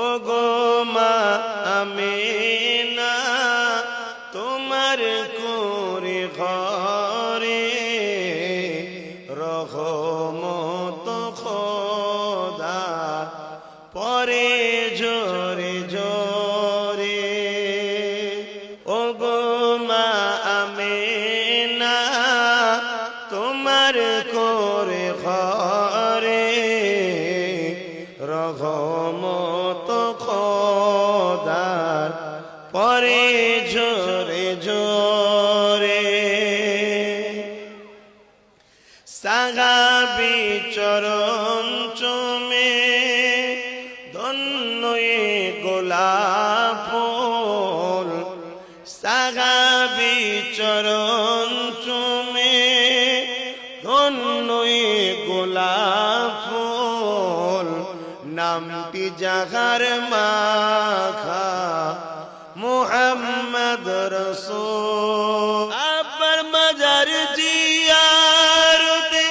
ওগো মা আমিনা তোমার কুঁড়ে ঘরে রহমত খোদা পরে জোরে জোরে। ওগো মা আমিনা তোমার কুঁড়ে ঘরে রহমত খোদার পরে জোরে জোরে। সাহাবী চরণ চুমে ধন্য এ গোলাপ ফুল, সাহাবী চরণ চুমে ধন্য এ গোলাপ ফুল, নামটি যাহার মাখা মুহাম্মদ রাসূল। আব্বার মাজার জিয়ারতে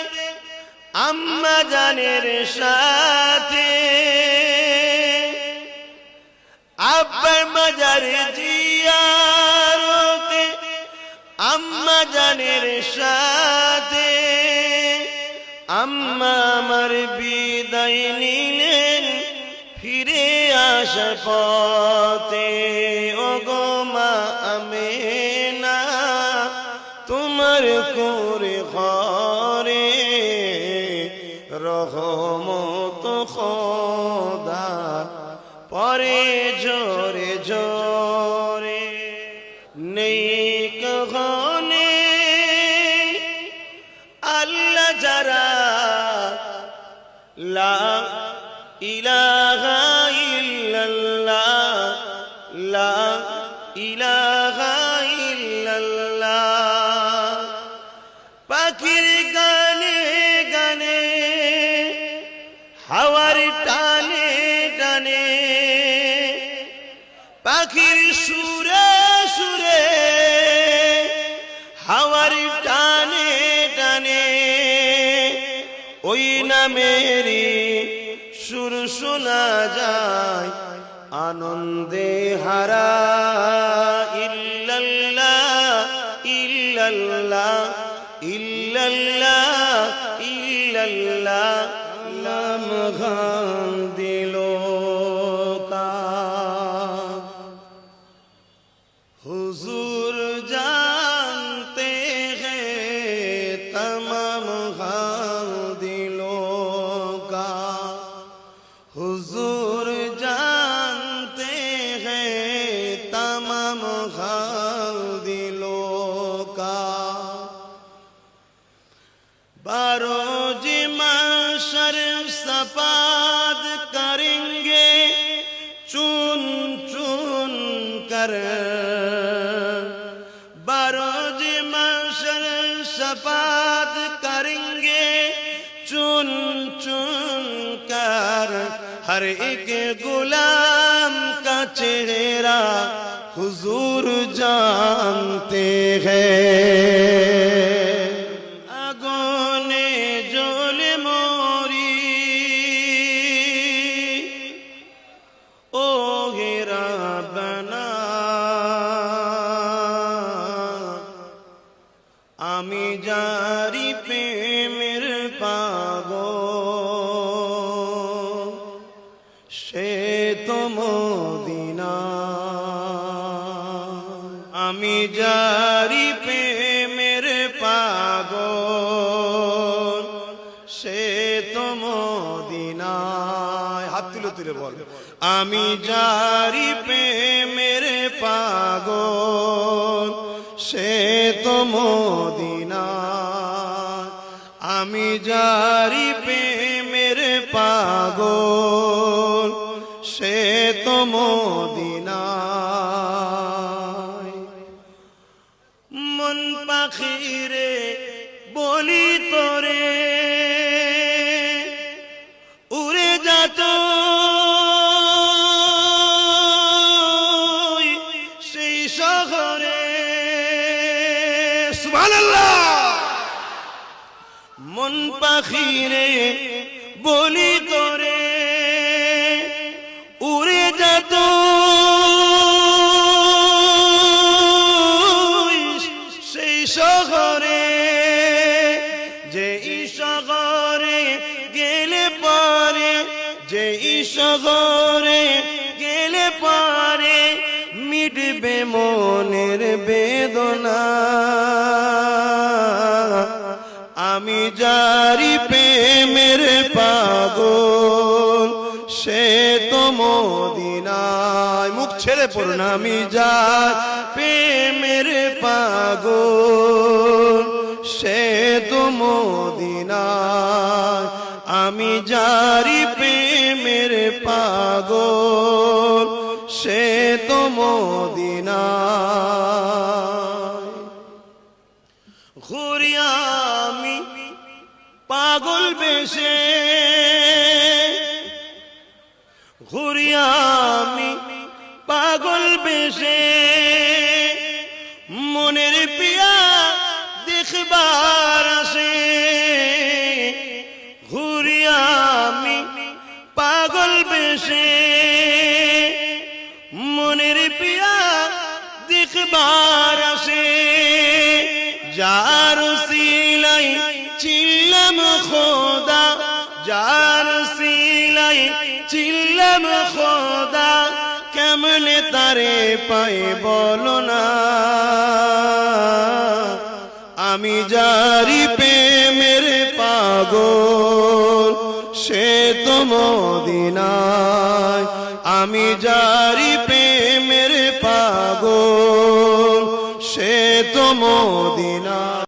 আম্মা জানের সাথে, আব্বার মাজার জিয়ারতে আম্মা জানের সাথে, আম্মা আমার বিদায় নিলেন ফিরে আসার পথে। ওগো মা আমিনা তোমার কুঁড়ে ঘরে রহমত খোদা পরে জোরে জোরে। নেই কখনে আল্লাহ যারা লা ইলাহা ইল্লাল্লাহ, লা ইলাহা ইল্লাল্লাহ। পাখির গানে গানে হাওয়ার টানে টানে, পাখির সুরে সুরে হাওয়ার টানে টানে, ওই নামেরই সুর শোনা যায় আনন্দে হারা। ইল্লাল্লাহ ইল্লাল্লাহ ইল্লাল্লাহ ইল্লাল্লাহ, নাম গান দিল হুজুর জানতে हैं तमाम दिलों का, हुजूर जानते हैं तमाम दिलों का। बारोज महशर सफाद करेंगे चुन चुन कर, बारोज महशर सफाद करेंगे चुन चुन कर, हर एक गुलाम का चेहरा हुजूर जानते हैं। आगोने जोले मोरी ओ हेरा बना, आमी जारी प्रेमेर पागल সে তো মদিনা। আমি যারি প্রেমের পাগল সে তো মদিনায়। হাত তুলে তুলে বল, আমি যারি প্রেমের পাগল সে তো মদিনায়। আমি যারি প্রেমের পাগল সে তো মদিনায়। মন পাখিরে বলি তোরে উড়ে যাত সেই শহরে। সুবহানাল্লাহ। মন পাখিরে বলি তোরে উড়ে তুই সেই শহরে, যেই শহরে গেলে পারে, যেই শহরে গেলে পারে মিটবে মনের বেদনা। আমি যারি প্রেমের পাগল সে তো মদিনায়। মুখ ছেড়ে পড়ুন। আমি যার প্রেমের পাগল সে তো মদিনায়। আমি যারি প্রেমের পাগল সে তো মদিনায়। ঘুরি আমি পাগল বেশে, ঘুরি আমি পাগল বেশে, মনের পিয়া দেখবার আসে। ঘুরি আমি পাগল বেশে, মনের পিয়া দেখবার আসে। যার সিলাই চিল্লাম খোদা, যার সিলাই চিল্লাম খোদা, কেমনে তারে পাই বলো না। আমি যারি প্রেমের পাগল সে তো মদিনায়। আমি যারি প্রেমের পাগল সে তো মদিনায়।